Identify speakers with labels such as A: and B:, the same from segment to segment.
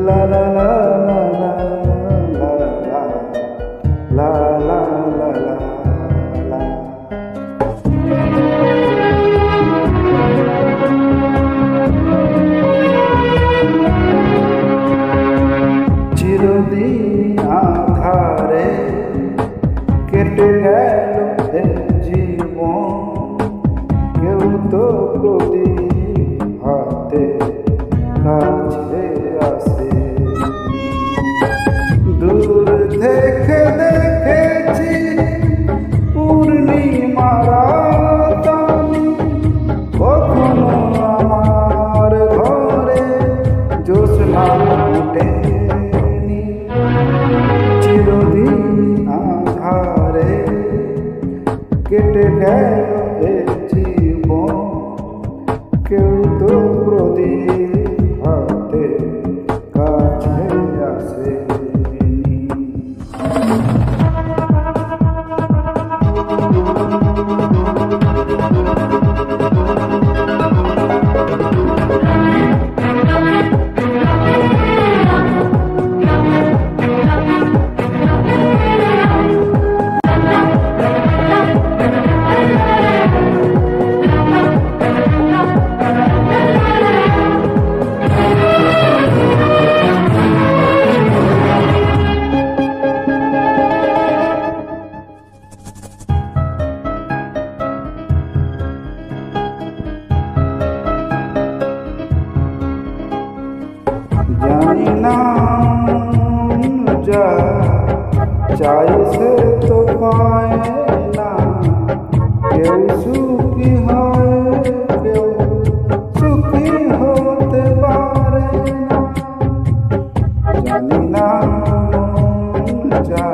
A: La la la la la la la la la la. চিরদিন আধারে কেটে গেল এ জীবন, কেউ তো প্রদীপ হাতে কাছে আসে। দূর থেকে দেখেছি পূর্ণিমার আলো, কখনো আমার ঘরে জ্যোৎস্না ওঠেনি। চিরদিন আধারে কেটে গেল এ জীবন, কেউ তো প্রদীপ হাতে কাছে আসেনি। জানি না যা চাই সে তো পায় না, কেউ সুখী হয় কেউ সুখী হতে পারে না। জানি না যা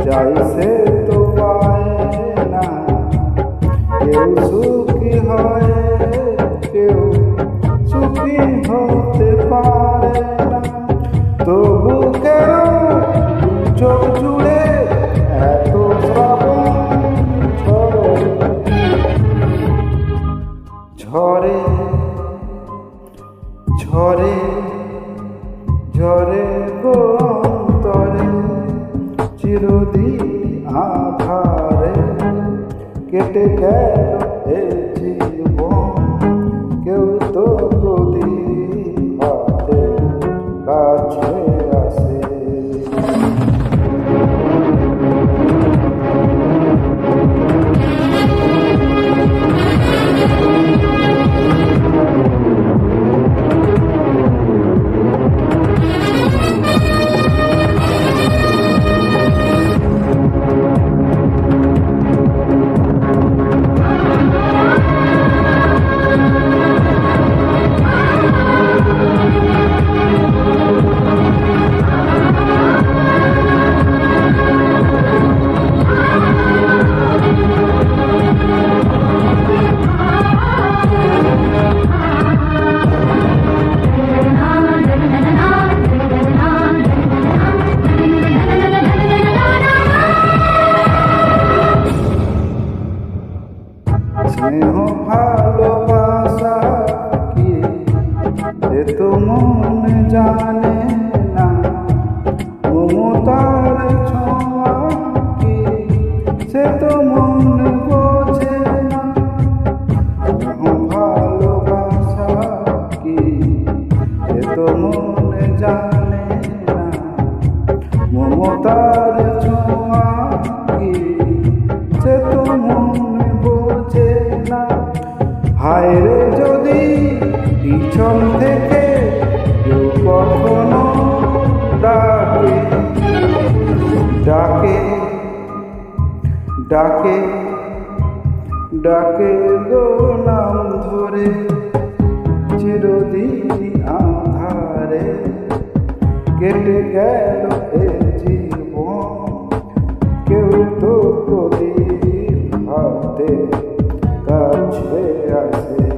A: চাই সে তো পায় না, কেউ সুখী হয় কেউ সুখী হতে পারে না। তবু কেন চোখ জুড়ে এত শ্রাবণ ঝরে ঝরে ঝরে গো অন্তরে। চিরদিন আধারে কেটে গেল এ জীবন, কেউ তো প্রদীপ হাতে কাছে আসে। স্নেহ ভালোবাসা কি এ তো মন জানে না, মমতার ছোঁয়া কি সে তো মন বোঝে না। স্নেহ ভালোবাসা কি এ তো মন জানে না, মমতার ছোঁয়া কি সে তো মন বোঝে না। হায় রে যদি পিছন থেকে কেউ কখনো ডাকে ডাকে ডাকে ডাকে গো নাম ধরে। চিরদিন আধারে কেটে গেল এ জীবন, কেউ তো প্রদীপ হাতে কাছে হয়ে আছে